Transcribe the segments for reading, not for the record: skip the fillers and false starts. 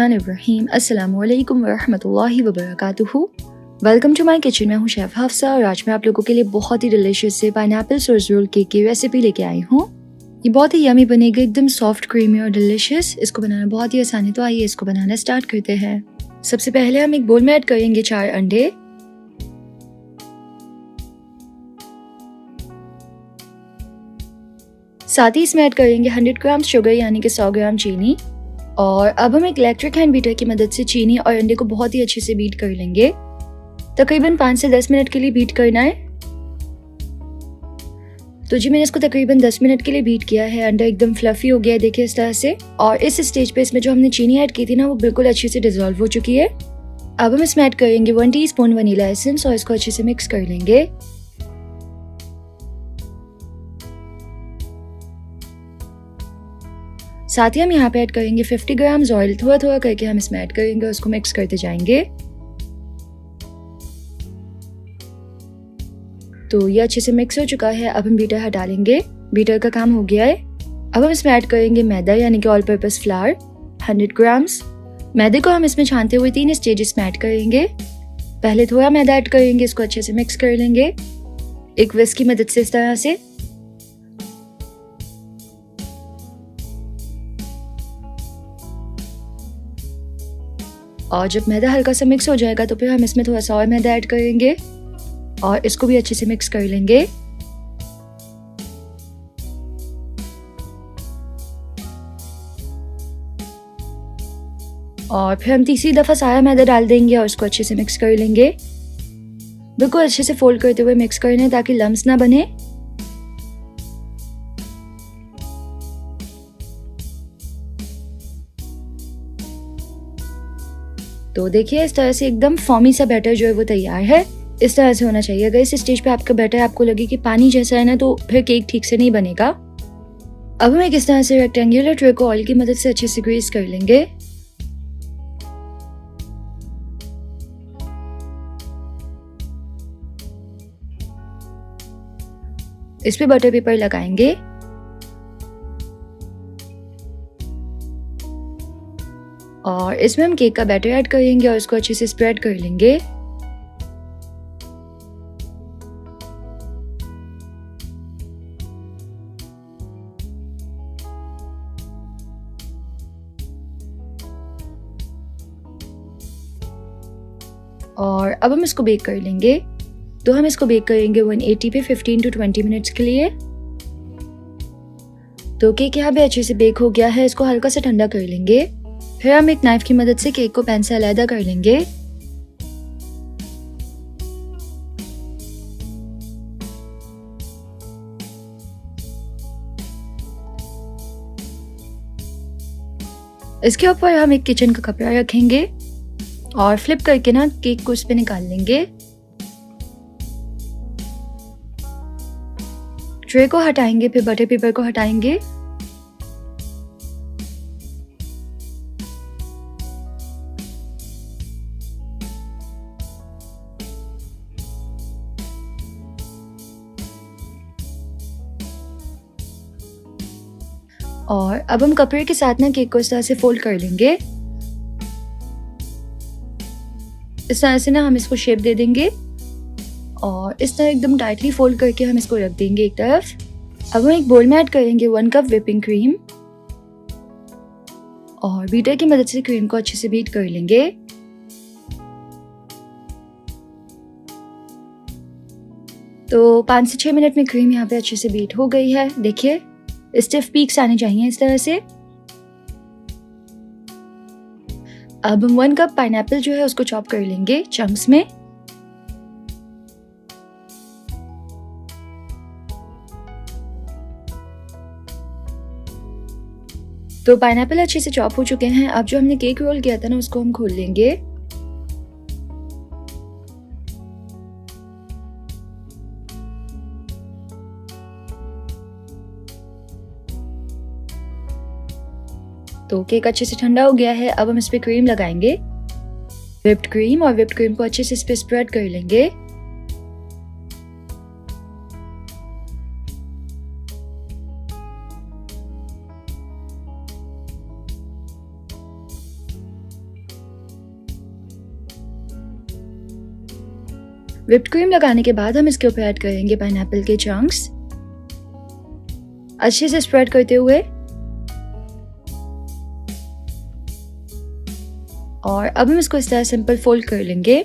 इब्राहिम अस्सलामुअलैकुम वरहमतुल्लाहि वबरकातुहू। Welcome to my kitchen. मैं हूँ शेफ़ हफ्सा और आज मैं आप लोगों के लिए बहुत ही डिलीशियस से पाइनएप्पल सोर्स रोल केक की रेसिपी लेके आई हूँ। ये बहुत ही यमी बनेगा, एकदम सॉफ्ट, क्रीमी और डिलीशियस। इसको बनाना बहुत ही आसान है, तो आइए इसको बनाना स्टार्ट करते हैं। सबसे पहले हम एक बोल में ऐड करेंगे 4 अंडे। साथ ही इसमें ऐड करेंगे 100 ग्राम शुगर यानी कि 100 ग्राम चीनी। और अब हम एक इलेक्ट्रिक हैंड बीटर की मदद से चीनी और अंडे को बहुत ही अच्छे से बीट कर लेंगे। तकरीबन 5 से 10 मिनट के लिए बीट करना है। तो जी मैंने इसको तकरीबन 10 मिनट के लिए बीट किया है। अंडा एकदम फ्लफी हो गया है, देखिए इस तरह से। और इस स्टेज पे इसमें जो हमने चीनी ऐड की थी ना, वो बिल्कुल अच्छे से डिजोल्व हो चुकी है। अब हम इसमें ऐड करेंगे 1 टीस्पून वनीला एसेंस और इसको अच्छे से मिक्स कर लेंगे। साथ ही हम यहाँ पे ऐड करेंगे 50 ग्राम ऑयल। थोड़ा थोड़ा करके हम इसमें ऐड करेंगे और उसको मिक्स करते जाएंगे। तो ये अच्छे से मिक्स हो चुका है। अब हम बीटर हटा लेंगे, बीटर का काम हो गया है। अब हम इसमें ऐड करेंगे मैदा यानी कि ऑल पर्पस फ्लावर 100 ग्राम्स। मैदे को हम इसमें छानते हुए 3 स्टेजेस में ऐड करेंगे। पहले थोड़ा मैदा ऐड करेंगे, इसको अच्छे से मिक्स कर लेंगे एक विस्क की मदद से, इस तरह से। और जब मैदा हल्का सा मिक्स हो जाएगा तो फिर हम इसमें थोड़ा सा और मैदा ऐड करेंगे और इसको भी अच्छे से मिक्स कर लेंगे। और फिर हम तीसरी दफा सारा मैदा डाल देंगे और इसको अच्छे से मिक्स कर लेंगे। बिल्कुल अच्छे से फोल्ड करते हुए मिक्स करना है ताकि लम्स ना बने। तो देखिए इस तरह से एकदम फॉर्मी सा बैटर जो है वो तैयार है। इस तरह से होना चाहिए। अगर इस स्टेज पे आपका बैटर आपको लगे कि पानी जैसा है ना, तो फिर केक ठीक से नहीं बनेगा। अब हम एक इस तरह से रेक्टेंगुलर ट्रे को ऑयल की मदद से अच्छे से ग्रीस कर लेंगे। इस पे बटर पेपर लगाएंगे और इसमें हम केक का बैटर ऐड करेंगे और इसको अच्छे से स्प्रेड कर लेंगे। और अब हम इसको बेक कर लेंगे। तो हम इसको बेक करेंगे 180 पे 15 to 20 मिनट्स के लिए। तो केक यहाँ पे अच्छे से बेक हो गया है। इसको हल्का सा ठंडा कर लेंगे। फिर हम एक नाइफ की मदद से केक को पैन से अलग कर लेंगे। इसके ऊपर हम एक किचन का कपड़ा रखेंगे और फ्लिप करके ना केक को इस पे निकाल लेंगे। ट्रे को हटाएंगे, फिर बटर पेपर को हटाएंगे। और अब हम कपड़े के साथ ना केक को इस तरह से फोल्ड कर लेंगे। इस तरह से ना हम इसको शेप दे देंगे और इस तरह एकदम टाइटली फोल्ड करके हम इसको रख देंगे एक तरफ। अब हम एक बोल में ऐड करेंगे 1 कप व्हिपिंग क्रीम और बीटर की मदद से क्रीम को अच्छे से बीट कर लेंगे। तो 5 से 6 मिनट में क्रीम यहाँ पे अच्छे से बीट हो गई है। देखिए स्टिफ पीक्स आने चाहिए इस तरह से। अब हम 1 कप पाइनएप्पल जो है उसको चॉप कर लेंगे चंक्स में। तो पाइनएप्पल अच्छे से चॉप हो चुके हैं। अब जो हमने केक रोल किया था ना, उसको हम खोल लेंगे। तो केक अच्छे से ठंडा हो गया है। अब हम इस पे क्रीम लगाएंगे, व्हिप्ड क्रीम, और व्हिप्ड क्रीम को अच्छे से इस पे स्प्रेड कर लेंगे। व्हिप्ड क्रीम लगाने के बाद हम इसके ऊपर ऐड करेंगे पाइनएप्पल के चंक्स, अच्छे से स्प्रेड करते हुए, और अब हम इसको इस तरह सिंपल फोल्ड कर लेंगे।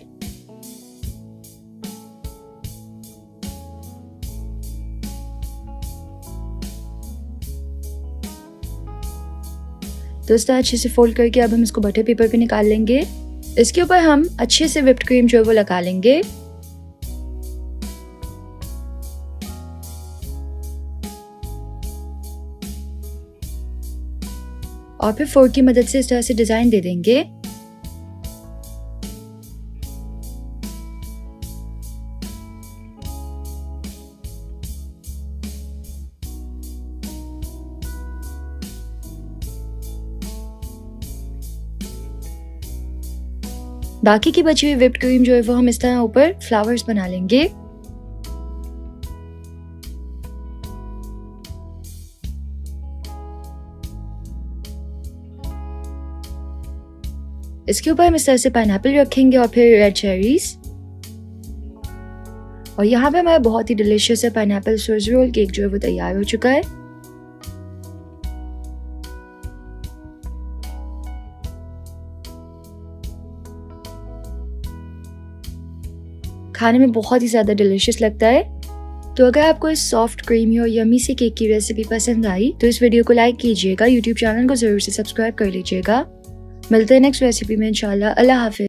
तो इस तरह अच्छे से फोल्ड करके अब हम इसको बटर पेपर पे निकाल लेंगे। इसके ऊपर हम अच्छे से व्हिप्ड क्रीम जो है वो लगा लेंगे। और फिर फोर्क की मदद से इस तरह से डिजाइन दे देंगे। बाकी की बची हुई व्हिप्ड क्रीम जो है वो हम इस तरह ऊपर फ्लावर्स बना लेंगे। इसके ऊपर हम इस तरह से पाइनएप्पल रखेंगे और फिर रेड चेरीज। और यहाँ पे हमारा बहुत ही डिलीशियस पाइनएप्पल स्वर्ज रोल केक जो है वो तैयार हो चुका है। खाने में बहुत ही ज़्यादा डिलीशियस लगता है। तो अगर आपको इस सॉफ्ट क्रीमी और यमी से केक की रेसिपी पसंद आई तो इस वीडियो को लाइक कीजिएगा, यूट्यूब चैनल को ज़रूर से सब्सक्राइब कर लीजिएगा। मिलते हैं नेक्स्ट रेसिपी में इंशाल्लाह। अल्लाह हाफिज़।